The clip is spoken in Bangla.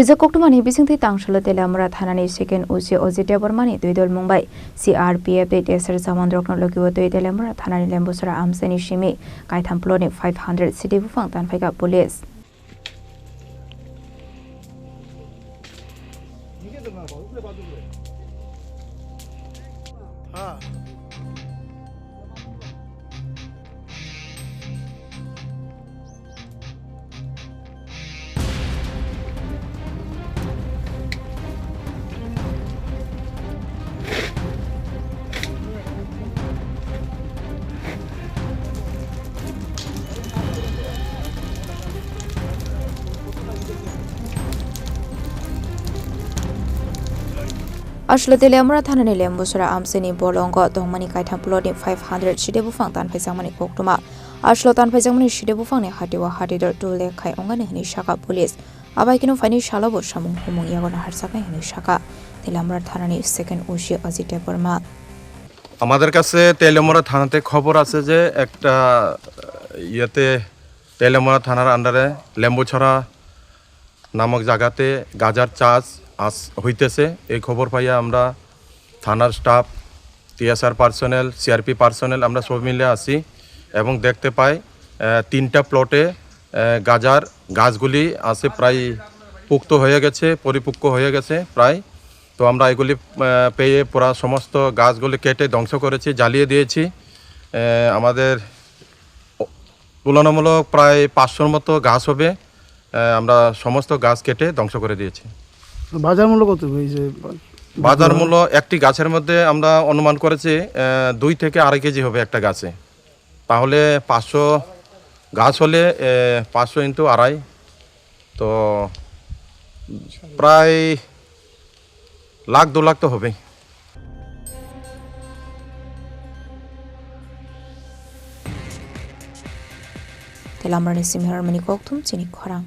Hoijak Koktwma ni Bisingtwi Tangsalo Teliamura Thanani second Uji Ajit Debbarma ni Twidulmwng CRPF Desar Jawan rokno Logio Teliamura Thanani Lembucherra Amchaini Simi Kaitham plot 500 Siddi Buphang Tanphaikha police. Ashlo Teliamura Thanani Lembucherra Amchaini bolongo dongmani Kaitham plot 500 Siddi Buphang Tanphaikha Koktwma Ashlo Tanphaikha Siddi Buphang ni hatiwa hatidor tule khai ongani hini shaka police abaikino fani shalabo samung humung yagona harsaka hini shaka Teliamura Thanani second Uji Ajit Debbarma আমাদের কাছে তেলিয়ামুড়া থানাতে খবর আছে যে একটা তেলিয়ামুড়া থানার আন্ডারে লেম্বুছড়া নামক জায়গাতে গাজার চাষ হইতেছে এই খবর পাইয়া আমরা থানার staff TSR personnel CRP personnel আমরা সব মিলে আসি এবং দেখতে পাই তিনটা প্লটে গাজার গাছগুলি আছে প্রায় পুক্ত হয়ে গেছে পরিপক্ক হয়ে গেছে প্রায় তো আমরা এগুলি পেয়ে পুরা সমস্ত গাছগুলি কেটে ধ্বংস করেছি জ্বালিয়ে দিয়েছি আমাদের তুলনামূলক প্রায় 500-র মতো গাছ হবে আমরা সমস্ত গাছ কেটে ধ্বংস করে দিয়েছি বাজার মূল্য কত হয়েছে বাজার মূল্য একটি গাছের মধ্যে আমরা অনুমান করেছি 2 থেকে 2.5 কেজি হবে একটা গাছে তাহলে 500 গাছ হলে 500 × 2.5 তো প্রায় লাখ 2 লাখ তো হবে Teliamura Simi Koktwma Chini Khorang